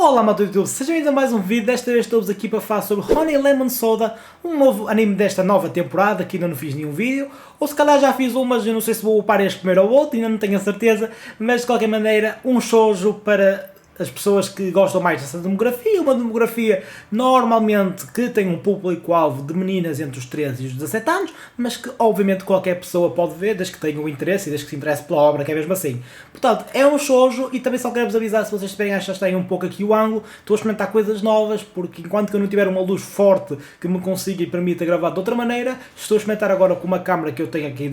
Olá malta do YouTube, sejam bem-vindos a mais um vídeo. Desta vez estou-vos aqui para falar sobre Honey Lemon Soda, um novo anime desta nova temporada, que ainda não fiz nenhum vídeo, ou se calhar já fiz um, mas eu não sei se vou upar este primeiro ou outro, ainda não tenho a certeza, mas de qualquer maneira um shoujo para as pessoas que gostam mais dessa demografia, uma demografia normalmente que tem um público-alvo de meninas entre os 13 e os 17 anos, mas que obviamente qualquer pessoa pode ver, desde que tenha o interesse e desde que se interesse pela obra, que é mesmo assim. Portanto, é um shoujo e também só quero-vos avisar, se vocês tiverem achar que um pouco aqui o ângulo, estou a experimentar coisas novas, porque enquanto que eu não tiver uma luz forte que me consiga e permita gravar de outra maneira, estou a experimentar agora com uma câmera que eu tenho aqui,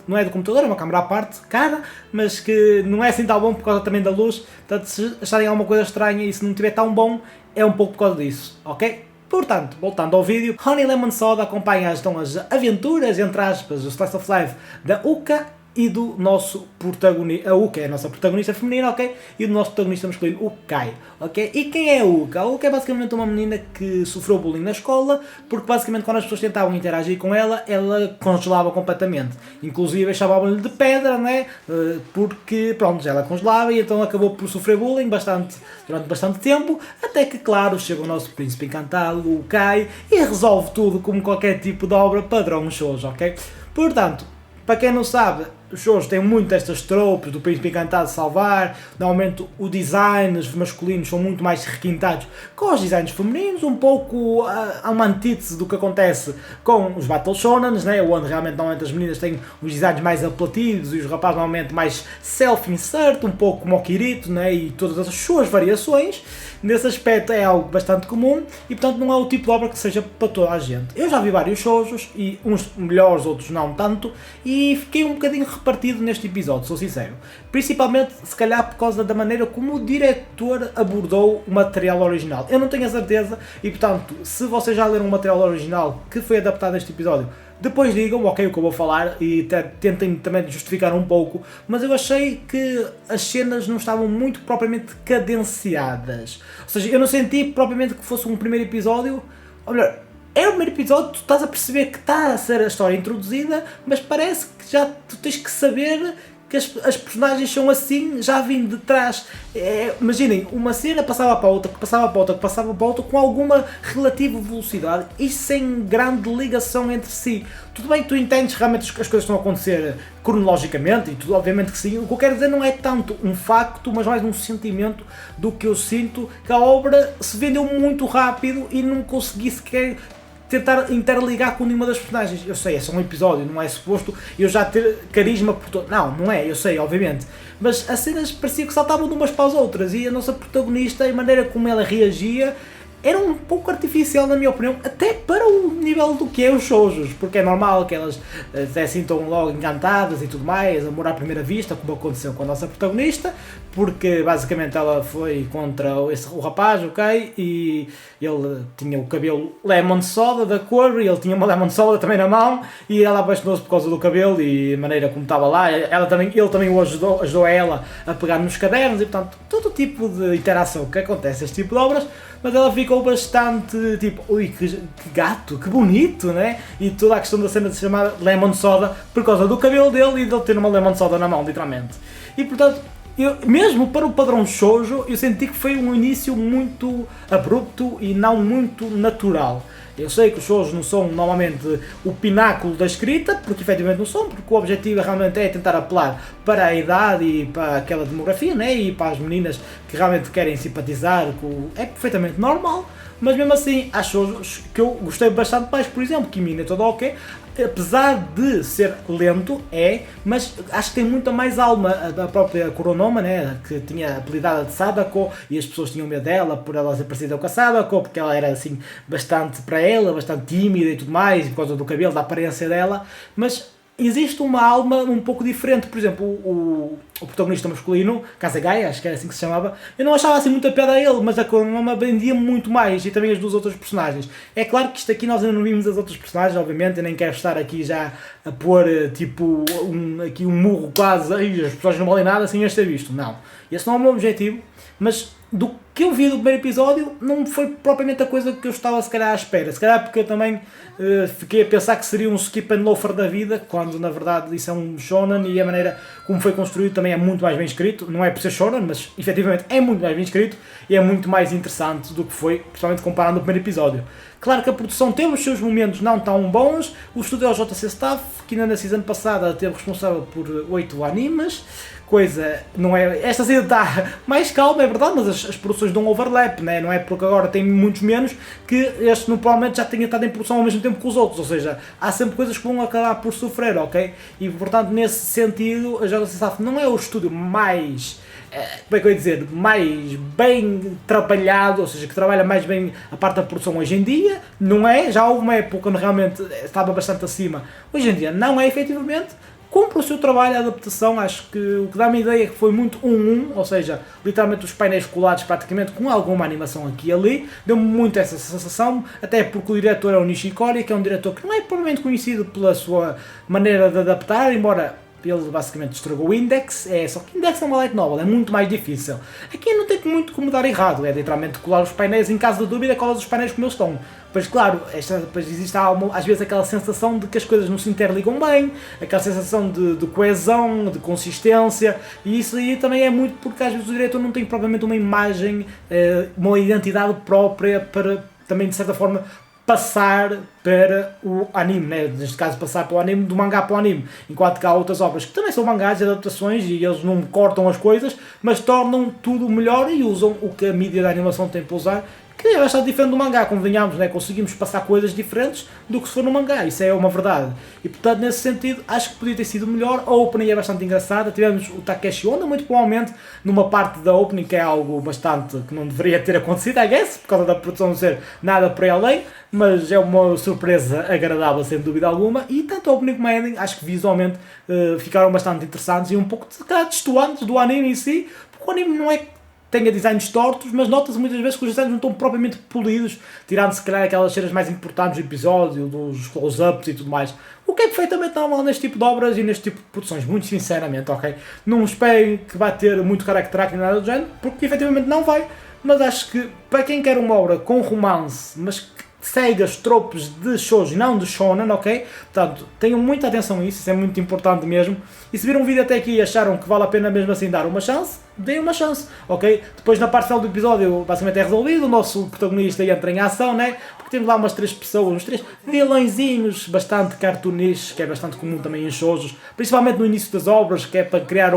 não é do computador, é uma câmera à parte, cara, mas que não é assim tão bom por causa também da luz. Portanto, se acharem alguma coisa estranha e se não estiver tão bom, é um pouco por causa disso, ok? Portanto, voltando ao vídeo, Honey Lemon Soda acompanha então as aventuras, entre aspas, o slice of life da Uka e do nosso protagonista, a Uka é a nossa protagonista feminina, ok? E do nosso protagonista masculino, o Kai, ok? E quem é a Uka? A Uka é basicamente uma menina que sofreu bullying na escola, porque basicamente quando as pessoas tentavam interagir com ela, ela congelava completamente. Inclusive chamavam-lhe de pedra, né? Porque, pronto, ela congelava e então acabou por sofrer bullying durante bastante tempo, até que, claro, chega o nosso príncipe encantado, o Kai, e resolve tudo como qualquer tipo de obra padrão shoujo, ok? Portanto, para quem não sabe, os shows têm muito destas tropes do príncipe encantado de salvar, normalmente os designs masculinos são muito mais requintados com os designs femininos, um pouco há uma antítese do que acontece com os Battle Shonens, né, onde realmente normalmente as meninas têm os designs mais apelativos e os rapazes normalmente mais self-insert, um pouco como o Kirito, né, e todas as suas variações. Nesse aspecto é algo bastante comum e portanto não é o tipo de obra que seja para toda a gente. Eu já vi vários shoujos, e uns melhores, outros não tanto, e fiquei um bocadinho repartido neste episódio, sou sincero. Principalmente, se calhar, por causa da maneira como o diretor abordou o material original. Eu não tenho a certeza e, portanto, se vocês já leram o material original que foi adaptado a este episódio, depois digam, ok, o que eu vou falar e tentem também justificar um pouco, mas eu achei que as cenas não estavam muito propriamente cadenciadas. Ou seja, eu não senti propriamente que fosse um primeiro episódio, ou melhor, é o primeiro episódio, tu estás a perceber que está a ser a história introduzida, mas parece que já tu tens que saber que as personagens são assim, já vindo de trás. Imaginem, uma cena passava para outra, que passava para outra, que passava para outra, com alguma relativa velocidade e sem grande ligação entre si. Tudo bem que tu entendes realmente as coisas estão a acontecer cronologicamente, e tudo, obviamente que sim. O que eu quero dizer não é tanto um facto, mas mais um sentimento do que eu sinto que a obra se vendeu muito rápido e não consegui sequer tentar interligar com nenhuma das personagens. Eu sei, é só um episódio, não é suposto eu já ter carisma por todo. Não é, eu sei, obviamente. Mas as cenas parecia que saltavam de umas para as outras e a nossa protagonista, a maneira como ela reagia, era um pouco artificial, na minha opinião, até para o nível do que é os shoujos, porque é normal que elas até sintam logo encantadas e tudo mais, amor à primeira vista, como aconteceu com a nossa protagonista, porque basicamente ela foi contra o rapaz, ok, e ele tinha o cabelo lemon soda da cor, e ele tinha uma lemon soda também na mão, e ela apaixonou-se por causa do cabelo e a maneira como estava lá. Ele também o ajudou a ela a pegar nos cadernos, e portanto, todo tipo de interação que acontece este tipo de obras. Mas ela ficou bastante tipo, ui, que gato, que bonito, né? E toda a questão da cena de se chamar Lemon Soda por causa do cabelo dele e dele ter uma Lemon Soda na mão, literalmente. E portanto, mesmo para o padrão shoujo, eu senti que foi um início muito abrupto e não muito natural. Eu sei que os shoujos não são normalmente o pináculo da escrita, porque efetivamente não são, porque o objetivo realmente é tentar apelar para a idade e para aquela demografia, né? E para as meninas que realmente querem simpatizar, é perfeitamente normal, mas mesmo assim há shoujos que eu gostei bastante mais, por exemplo, Kimi no Todoke, apesar de ser lento, mas acho que tem muita mais alma. A própria Kuronoma, né, que tinha apelidada de Sadako, e as pessoas tinham medo dela por ela ser parecida com a Sadako, porque ela era assim bastante para ela, bastante tímida e tudo mais, por causa do cabelo, da aparência dela, mas existe uma alma um pouco diferente. Por exemplo, o protagonista masculino, Kasegai, acho que era assim que se chamava, eu não achava assim muita piada a ele, mas a Kuronoma vendia muito mais, e também as duas outras personagens. É claro que isto aqui nós ainda não vimos as outras personagens, obviamente, eu nem quero estar aqui já a pôr tipo aqui um murro quase, e as personagens não valem nada sem este ter visto. Não, esse não é o meu objetivo, mas do que eu vi do primeiro episódio não foi propriamente a coisa que eu estava se calhar à espera, se calhar porque eu também fiquei a pensar que seria um skip and loafer da vida, quando na verdade isso é um shonen, e a maneira como foi construído também também é muito mais bem escrito, não é por ser shonen, mas efetivamente é muito mais bem escrito e é muito mais interessante do que foi, principalmente comparando o primeiro episódio. Claro que a produção teve os seus momentos não tão bons, o estúdio é o JC Staff, que ainda na season passada teve responsável por 8 animes, coisa, não é, esta season está mais calma, é verdade, mas as produções dão overlap, né? Não é porque agora tem muitos menos que este provavelmente já tenha estado em produção ao mesmo tempo que os outros, ou seja, há sempre coisas que vão acabar por sofrer, ok? E portanto nesse sentido a JC Staff não é o estúdio mais, como é que eu ia dizer, mais bem trabalhado, ou seja, que trabalha mais bem a parte da produção hoje em dia, não é, já houve uma época onde realmente estava bastante acima, hoje em dia não é efetivamente, cumpre o seu trabalho, a adaptação, acho que o que dá-me a ideia é que foi muito 1-1, ou seja, literalmente os painéis colados praticamente com alguma animação aqui e ali, deu-me muito essa sensação, até porque o diretor é o Nishikori, que é um diretor que não é provavelmente conhecido pela sua maneira de adaptar, embora ele basicamente estragou o Index, só que Index é uma light novel, é muito mais difícil. Aqui não tem muito como dar errado, é literalmente colar os painéis, em caso de dúvida, cola os painéis como eles estão. Pois claro, depois existe às vezes aquela sensação de que as coisas não se interligam bem, aquela sensação de coesão, de consistência, e isso aí também é muito porque às vezes o diretor não tem propriamente uma imagem, uma identidade própria para também de certa forma passar para o anime, né? Neste caso passar para o anime, do mangá para o anime, enquanto que há outras obras que também são mangás e adaptações e eles não cortam as coisas, mas tornam tudo melhor e usam o que a mídia da animação tem para usar, que é bastante diferente do mangá, convenhamos, né? Conseguimos passar coisas diferentes do que se for no mangá, isso é uma verdade. E portanto, nesse sentido, acho que podia ter sido melhor. A opening é bastante engraçada, tivemos o Takeshi Honda, muito provavelmente, numa parte da opening que é algo bastante que não deveria ter acontecido, I guess, por causa da produção não ser nada por aí além, mas é uma surpresa agradável, sem dúvida alguma, e tanto a opening como a ending, acho que visualmente ficaram bastante interessantes e um pouco destoantes do anime em si, porque o anime não é tenha designs tortos, mas nota-se muitas vezes que os designs não estão propriamente polidos, tirando se calhar aquelas cenas mais importantes do episódio, dos close-ups e tudo mais. O que é perfeitamente normal neste tipo de obras e neste tipo de produções, muito sinceramente, ok? Não espero que vá ter muito character acting nada do género, porque efetivamente não vai, mas acho que para quem quer uma obra com romance, mas que segue os tropos de shoujo e não de shonen, ok? Portanto, tenham muita atenção a isso é muito importante mesmo. E se viram um vídeo até aqui e acharam que vale a pena mesmo assim dar uma chance, deem uma chance, ok? Depois na parte final do episódio basicamente é resolvido, o nosso protagonista entra em ação, né? Porque temos lá umas 3 pessoas, uns 3 vilõezinhos bastante cartoonish, que é bastante comum também em shoujos, principalmente no início das obras, que é para criar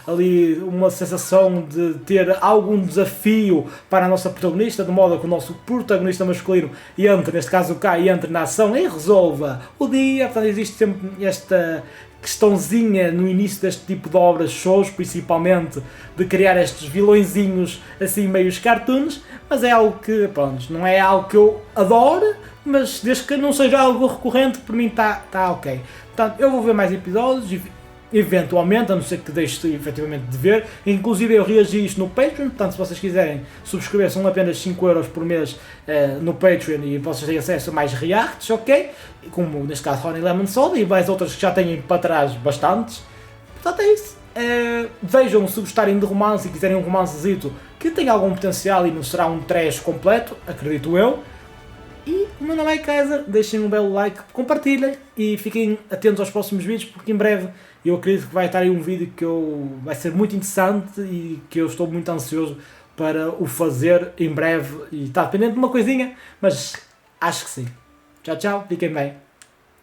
ali uma sensação de ter algum desafio para a nossa protagonista, de modo que o nosso protagonista masculino entre, neste caso o Kai, entre na ação e resolva o dia. Portanto, existe sempre esta questãozinha no início deste tipo de obras, shows principalmente, de criar estes vilõezinhos assim meios cartoons, mas é algo que, pronto, não é algo que eu adoro, mas desde que não seja algo recorrente, por mim está ok. Portanto, eu vou ver mais episódios e eventualmente, a não ser que deixe efetivamente de ver, inclusive eu reagi a isto no Patreon, portanto se vocês quiserem subscrever são apenas 5€ por mês no Patreon e vocês têm acesso a mais reacts, ok? Como neste caso Honey Lemon Soda e mais outras que já têm para trás bastantes, portanto é isso. Vejam se gostarem de romance e quiserem um romancezito que tenha algum potencial e não será um trash completo, acredito eu. E o meu nome é Kaiser, deixem um belo like, compartilhem e fiquem atentos aos próximos vídeos porque em breve eu acredito que vai estar aí um vídeo que vai ser muito interessante e que eu estou muito ansioso para o fazer em breve e está dependendo de uma coisinha, mas acho que sim. Tchau, tchau, fiquem bem,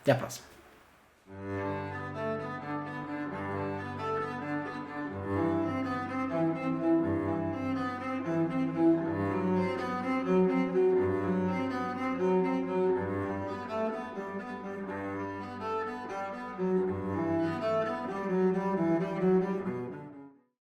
até à próxima.